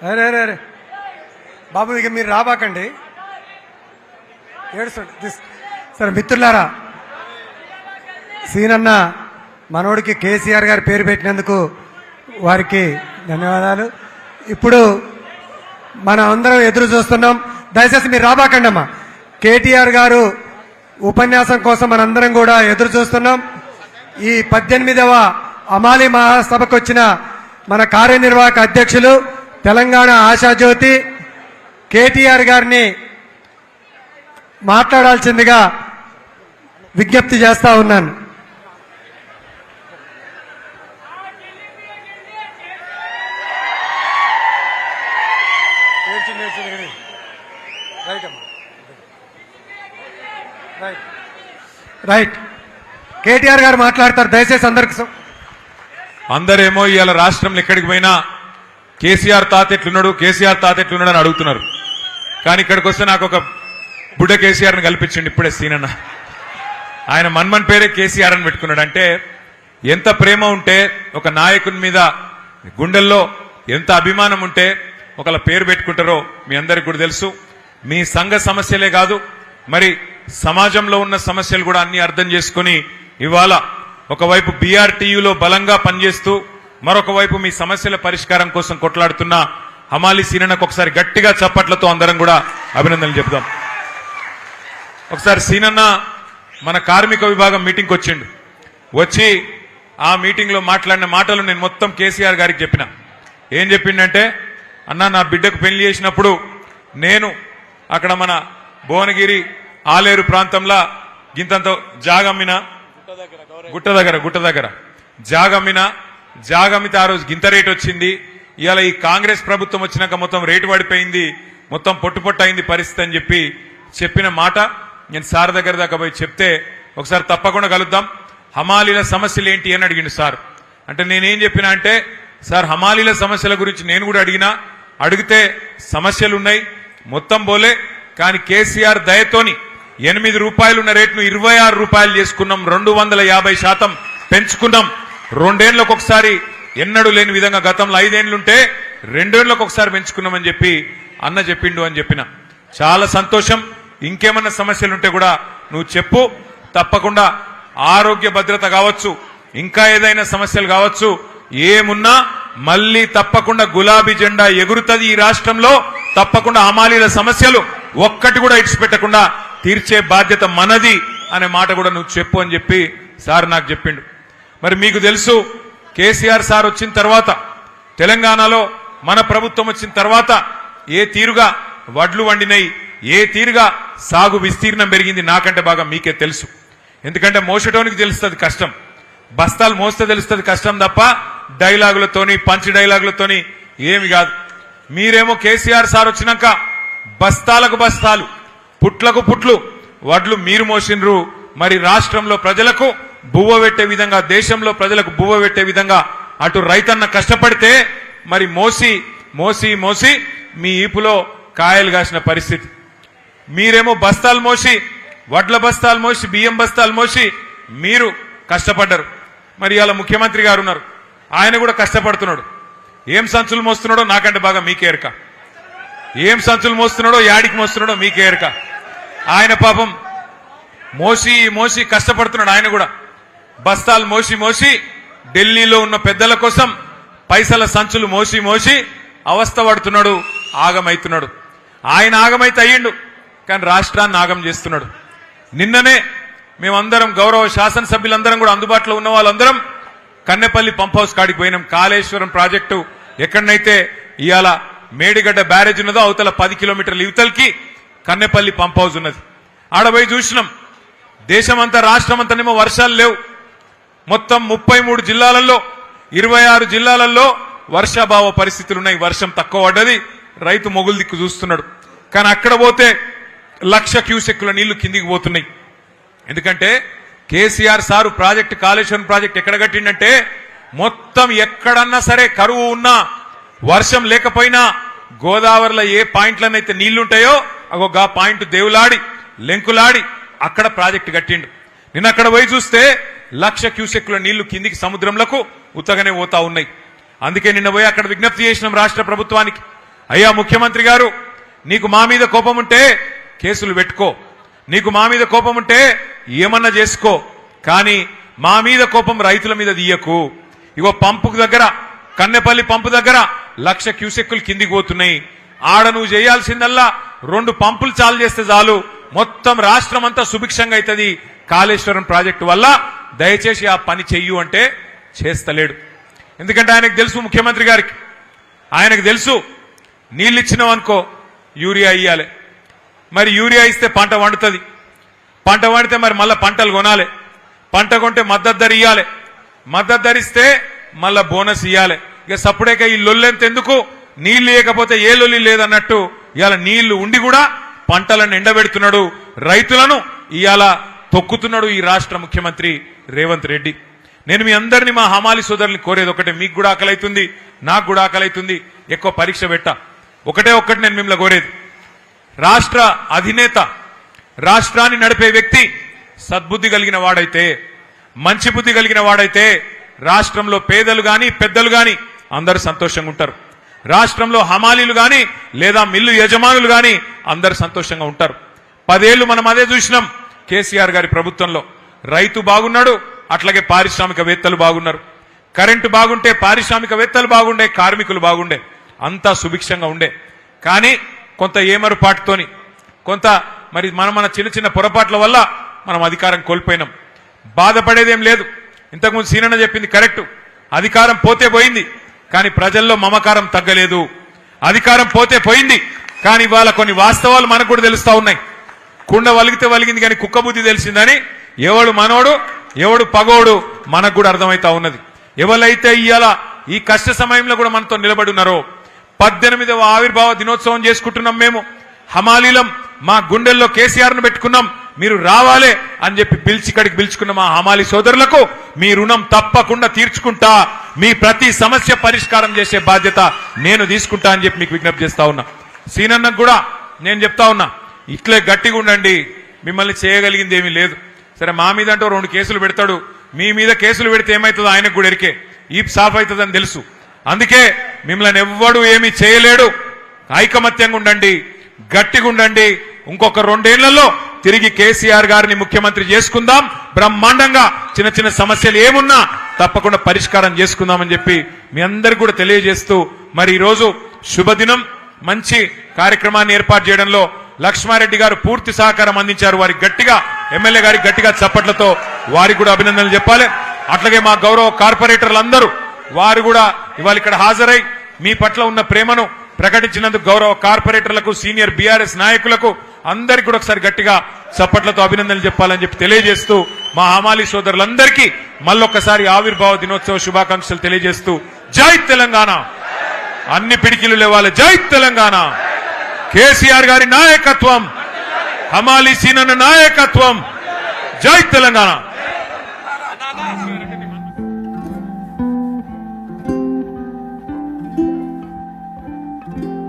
అరే అరే అరే బాబు, ఇక మీరు రాబాకండి, ఏడుస్తాడు. సరే మిత్రులారా, సీనన్న మనోడికి కేసీఆర్ గారి పేరు పెట్టినందుకు వారికి ధన్యవాదాలు. ఇప్పుడు మనం అందరం ఎదురు చూస్తున్నాం. దయచేసి మీరు రాబాకండి అమ్మా. కేటీఆర్ గారు ఉపన్యాసం కోసం మనందరం కూడా ఎదురు చూస్తున్నాం. ఈ 18వ అమాలి మహాసభకు వచ్చిన మన కార్యనిర్వాహక అధ్యక్షులు తెలంగాణ ఆశాజ్యోతి కేటీఆర్ గారిని మాట్లాడాల్సిందిగా విజ్ఞప్తి చేస్తా ఉన్నాను. రైట్, కేటీఆర్ గారు మాట్లాడతారు. దయచేసి అందరేమో ఇవాళ రాష్ట్రంలో ఎక్కడికి పోయినా కేసీఆర్ తాత ఎట్లున్నాడు, కేసీఆర్ తాత ఎట్లున్నాడు అని అడుగుతున్నారు. కానీ ఇక్కడికి వస్తే నాకు ఒక బుడ్డ కేసీఆర్ని కల్పించండి ఇప్పుడే సీనన్న. ఆయన మన్మన్ పేరే కేసీఆర్ అని పెట్టుకున్నాడు. అంటే ఎంత ప్రేమ ఉంటే ఒక నాయకుని మీద గుండెల్లో ఎంత అభిమానం ఉంటే ఒకళ్ళ పేరు పెట్టుకుంటారో మీ అందరికి కూడా తెలుసు. మీ సంఘ సమస్యలే కాదు, మరి సమాజంలో ఉన్న సమస్యలు కూడా అన్ని అర్థం చేసుకుని ఇవాళ ఒకవైపు బీఆర్టీయూలో బలంగా పనిచేస్తూ మరొక వైపు మీ సమస్యల పరిష్కారం కోసం కొట్లాడుతున్న హమాలి సీనన్నకు ఒకసారి గట్టిగా చప్పట్లతో అందరం కూడా అభినందనలు చెప్దాం. ఒకసారి సీనన్న మన కార్మిక విభాగం మీటింగ్కి వచ్చిండు. వచ్చి ఆ మీటింగ్ లో మాట్లాడిన మాటలు నేను మొత్తం కేసీఆర్ గారికి చెప్పిన. ఏం చెప్పిండంటే, అన్న నా బిడ్డకు పెళ్లి చేసినప్పుడు నేను అక్కడ మన భువనగిరి ఆలేరు ప్రాంతంలో గింతంతో జాగమ్మిన గుట్ట దగ్గర జాగమ్మితే ఆ రోజు గింత రేటు వచ్చింది. ఇవాళ ఈ కాంగ్రెస్ ప్రభుత్వం వచ్చినాక మొత్తం రేటు పడిపోయింది, మొత్తం పొట్టు అయింది పరిస్థితి అని చెప్పిన మాట నేను సార్ దగ్గర దాకా పోయి చెప్తే, ఒకసారి తప్పకుండా కలుద్దాం, హమాలీల సమస్యలు ఏంటి అని అడిగిండు సార్. అంటే నేనేం చెప్పినా అంటే, సార్ హమాలీల సమస్యల గురించి నేను కూడా అడిగితే సమస్యలున్నాయి మొత్తం పోలే, కానీ కేసీఆర్ దయతోని 8 రూపాయలు ఉన్న రేట్ను 26 రూపాయలు చేసుకున్నాం, 250% పెంచుకున్నాం. 2 ఏళ్లకు ఒకసారి ఎన్నడూ లేని విధంగా గతంలో 5 ఏళ్లుంటే 2 ఏళ్లకు ఒకసారి పెంచుకున్నామని చెప్పి అన్న చెప్పిండు అని చెప్పిన. చాలా సంతోషం. ఇంకేమన్నా సమస్యలుంటే కూడా నువ్వు చెప్పు, తప్పకుండా ఆరోగ్య భద్రత కావచ్చు, ఇంకా ఏదైనా సమస్యలు కావచ్చు, ఏమున్నా మళ్ళీ తప్పకుండా గులాబీ జెండా ఎగురుతుంది ఈ రాష్ట్రంలో. తప్పకుండా హమాలీల సమస్యలు ఒక్కటి కూడా ఇడిచిపెట్టకుండా తీర్చే బాధ్యత మనది అనే మాట కూడా నువ్వు చెప్పు అని చెప్పి సార్ నాకు చెప్పిండు. మరి మీకు తెలుసు, కేసీఆర్ సార్ వచ్చిన తర్వాత తెలంగాణలో మన ప్రభుత్వం వచ్చిన తర్వాత ఏ తీరుగా వడ్లు వండినాయి, ఏ తీరుగా సాగు విస్తీర్ణం పెరిగింది నాకంటే బాగా మీకే తెలుసు. ఎందుకంటే మోసటోనికి తెలుస్తుంది కష్టం, బస్తాలు మోస్తే తెలుస్తుంది కష్టం తప్ప డైలాగులతోని పంచ్ డైలాగులతోని ఏమి కాదు. మీరేమో కేసీఆర్ సార్ వచ్చినాక బస్తాలకు బస్తాలు పుట్లకు పుట్లు వడ్లు మీరు మోసిండ్రు. మరి రాష్ట్రంలో ప్రజలకు బువ్వ పెట్టే విధంగా, దేశంలో ప్రజలకు బువ్వ పెట్టే విధంగా అటు రైతన్న కష్టపడితే మరి మోసి మోసి మోసి మీ ఈపులో కాయలు కాసిన పరిస్థితి. మీరేమో బస్తాలు మోసి, వడ్ల బస్తాలు మోసి, బియ్యం బస్తాలు మోసి మీరు కష్టపడ్డారు. మరి ఇవాళ ముఖ్యమంత్రి గారు ఉన్నారు, ఆయన కూడా కష్టపడుతున్నాడు. ఏం సంచులు మోస్తున్నాడో నాకంటే బాగా మీకే ఎరక, ఏం సంచులు మోస్తున్నాడో యాడికి మోస్తున్నాడో మీకే ఎరక. ఆయన పాపం మోసి మోసి కష్టపడుతున్నాడు. ఆయన కూడా బస్తాలు మోసి మోసి ఢిల్లీలో ఉన్న పెద్దల కోసం పైసల సంచులు మోసి మోసి అవస్థ పడుతున్నాడు, ఆగమైతున్నాడు. ఆయన ఆగమైతే అయ్యిండు, కానీ రాష్ట్రాన్ని ఆగం చేస్తున్నాడు. నిన్ననే మేమందరం గౌరవ శాసనసభ్యులందరం కూడా అందుబాటులో ఉన్న వాళ్ళందరం కన్నెపల్లి పంప్ హౌస్ కాడికి పోయినాం. కాళేశ్వరం ప్రాజెక్టు ఎక్కడనైతే ఇవాళ మేడిగడ్డ బ్యారేజ్ ఉన్నదో అవతల 10 కిలోమీటర్ల యువతలకి కన్నెపల్లి పంప్ హౌస్ ఉన్నది. ఆడపోయి చూసినాం. దేశమంతా రాష్ట్రమంతానేమో వర్షాలు లేవు. మొత్తం 33 జిల్లాలలో 26 జిల్లాలలో వర్షాభావ పరిస్థితులున్నాయి. వర్షం తక్కువ పడ్డది, రైతు మొగులు దిక్కు చూస్తున్నాడు. కానీ అక్కడ పోతే 1,00,000 క్యూసెక్కుల నీళ్లు కిందికి పోతున్నాయి. ఎందుకంటే KCR sir project, Kaleshwaram project ఎక్కడ కట్టిండంటే, మొత్తం ఎక్కడన్నా సరే కరువు ఉన్నా వర్షం లేకపోయినా గోదావరిలో ఏ పాయింట్లనైతే నీళ్లుంటాయో అగో పాయింట్ దేవులాడి లెంకులాడి అక్కడ ప్రాజెక్టు కట్టిండు. నిన్న అక్కడ పోయి చూస్తే 1,00,000 క్యూసెక్కుల నీళ్లు కిందికి సముద్రంలకు ఉత్తగానే పోతా ఉన్నాయి. అందుకే నిన్న పోయి అక్కడ విజ్ఞప్తి చేసినాం రాష్ట్ర ప్రభుత్వానికి, అయ్యా ముఖ్యమంత్రి గారు, నీకు మా మీద కోపం ఉంటే కేసులు పెట్టుకో, నీకు మా మీద కోపం ఉంటే ఏమన్నా చేసుకో, కానీ మా మీద కోపం రైతుల మీద తీయకు. ఇగో పంపు దగ్గర, కన్నెపల్లి పంపు దగ్గర 1,00,000 క్యూసెక్కులు కిందికి పోతున్నాయి. ఆడ నువ్వు చేయాల్సిందల్లా 2 పంపులు చాలు చేస్తే చాలు, మొత్తం రాష్ట్రం అంతా సుభిక్షంగా అవుతుంది కాళేశ్వరం ప్రాజెక్టు వల్ల, దయచేసి ఆ పని చెయ్యు అంటే చేస్తలేడు. ఎందుకంటే ఆయనకు తెలుసు, ముఖ్యమంత్రి గారికి ఆయనకు తెలుసు, నీళ్ళు ఇచ్చినాం అనుకో యూరియా ఇయ్యాలి, మరి యూరియా ఇస్తే పంట వండుతుంది, పంట వండితే మరి మళ్ళీ పంటలు కొనాలి, పంట కొంటే మద్దతు ధర ఇయ్యాలి, మద్దతు ధరిస్తే మళ్ళా బోనస్ ఇయ్యాలి. ఇక సప్పుడేక ఈ లొల్లెంత ఎందుకు, నీళ్లు లేకపోతే ఏ లొల్లి లేదన్నట్టు ఇవాళ నీళ్లు ఉండి కూడా పంటలను ఎండబెడుతున్నాడు, రైతులను ఇవాళ తొక్కుతున్నాడు ఈ రాష్ట్ర ముఖ్యమంత్రి రేవంత్ రెడ్డి. నేను మీ అందరినీ, మా హమాలి సోదరుల్ని కోరేది ఒకటే, మీకు కూడా ఆకలి అవుతుంది, నాకు కూడా ఆకలి అవుతుంది, ఎక్కువ పరీక్ష పెట్ట ఒకటే ఒక్కటి నేను మిమ్మల్ని కోరేది, రాష్ట్ర అధినేత, రాష్ట్రాన్ని నడిపే వ్యక్తి సద్బుద్ధి కలిగిన వాడైతే, మంచి బుద్ధి కలిగిన వాడైతే రాష్ట్రంలో పేదలు గాని పెద్దలు గాని అందరూ సంతోషంగా ఉంటారు, రాష్ట్రంలో హమాలీలు గాని లేదా మిల్లు యజమానులు గాని అందరూ సంతోషంగా ఉంటారు. 10 ఏళ్లు మనం అదే చూసినాం కేసీఆర్ గారి ప్రభుత్వంలో. రైతు బాగున్నాడు, అట్లాగే పారిశ్రామికవేత్తలు బాగున్నారు, కరెంటు బాగుంటే పారిశ్రామికవేత్తలు బాగుండే, కార్మికులు బాగుండే, అంతా సుభిక్షంగా ఉండే. కానీ కొంత ఏమరుపాటుతోని, కొంత మరి మన చిన్న చిన్న పొరపాట్ల వల్ల మనం అధికారం కోల్పోయినాం. బాధపడేదేం లేదు, ఇంతకుముందు సీనన్న చెప్పింది కరెక్ట్, అధికారం పోతే పోయింది కానీ ప్రజల్లో మమకారం తగ్గలేదు. అధికారం పోతే పోయింది కానీ ఇవాళ కొన్ని వాస్తవాలు మనకు కూడా తెలుస్తా ఉన్నాయి. కుండ వలిగితే వలిగింది కానీ కుక్క బుద్ధి తెలిసిందని, ఎవడు మనోడు ఎవడు పగోడు మనకు కూడా అర్థమైతా ఉన్నది. ఎవరైతే ఇవాళ ఈ కష్ట సమయంలో కూడా మనతో నిలబడి ఉన్నారో, 18వ ఆవిర్భావ దినోత్సవం చేసుకుంటున్నాం మేము, హమాలీలం మా గుండెల్లో కేసీఆర్ ను పెట్టుకున్నాం, మీరు రావాలే అని చెప్పి ఇక్కడికి పిలుచుకున్న మా హమాలి సోదరులకు మీ రుణం తప్పకుండా తీర్చుకుంటా, మీ ప్రతి సమస్య పరిష్కారం చేసే బాధ్యత నేను తీసుకుంటా అని చెప్పి మీకు విజ్ఞప్తి చేస్తా ఉన్నా. సీనన్నకు కూడా నేను చెప్తా ఉన్నా, ఇట్లే గట్టిగా ఉండండి, మిమ్మల్ని చేయగలిగింది ఏమీ లేదు. సరే మా మీద అంటే 2 కేసులు పెడతాడు, మీ మీద కేసులు పెడితే ఏమవుతుందో ఆయనకు కూడా ఎరికే, ఈప్ సాఫ్ అవుతుందని తెలుసు. అందుకే మిమ్మల్ని ఎవ్వడు ఏమీ చేయలేడు, ఐకమత్యంగా ఉండండి, గట్టిగా ఉండండి. ఇంకొక 2 ఏళ్లలో తిరిగి కేసీఆర్ గారిని ముఖ్యమంత్రి చేసుకుందాం, బ్రహ్మాండంగా చిన్న చిన్న సమస్యలు ఏమున్నా తప్పకుండా పరిష్కారం చేసుకుందామని చెప్పి మీ అందరికీ కూడా తెలియజేస్తూ, మరి ఈరోజు శుభదినం, మంచి కార్యక్రమాన్ని ఏర్పాటు చేయడంలో లక్ష్మారెడ్డి గారు పూర్తి సహకారం అందించారు. వారికి గట్టిగా, ఎమ్మెల్యే గారికి గట్టిగా చప్పట్లతో వారికి కూడా అభినందనలు చెప్పాలి. అట్లాగే మా గౌరవ కార్పొరేటర్లందరూ వారు కూడా ఇవాళ ఇక్కడ హాజరై మీ పట్ల ఉన్న ప్రేమను ప్రకటించినందుకు గౌరవ కార్పొరేటర్లకు, సీనియర్ బీఆర్ఎస్ నాయకులకు అందరికీ కూడా ఒకసారి గట్టిగా చప్పట్లతో అభినందనలు చెప్పాలని చెప్పి తెలియజేస్తూ, మా హమాలి సోదరులందరికీ మళ్ళొక్కసారి ఆవిర్భావ దినోత్సవ శుభాకాంక్షలు తెలియజేస్తూ, జై తెలంగాణ, అన్ని పిడికిలు లేవాలి, జై తెలంగాణ, కేసీఆర్ గారి నాయకత్వం, హమాలి సీనన్న నాయకత్వం, జై తెలంగాణ.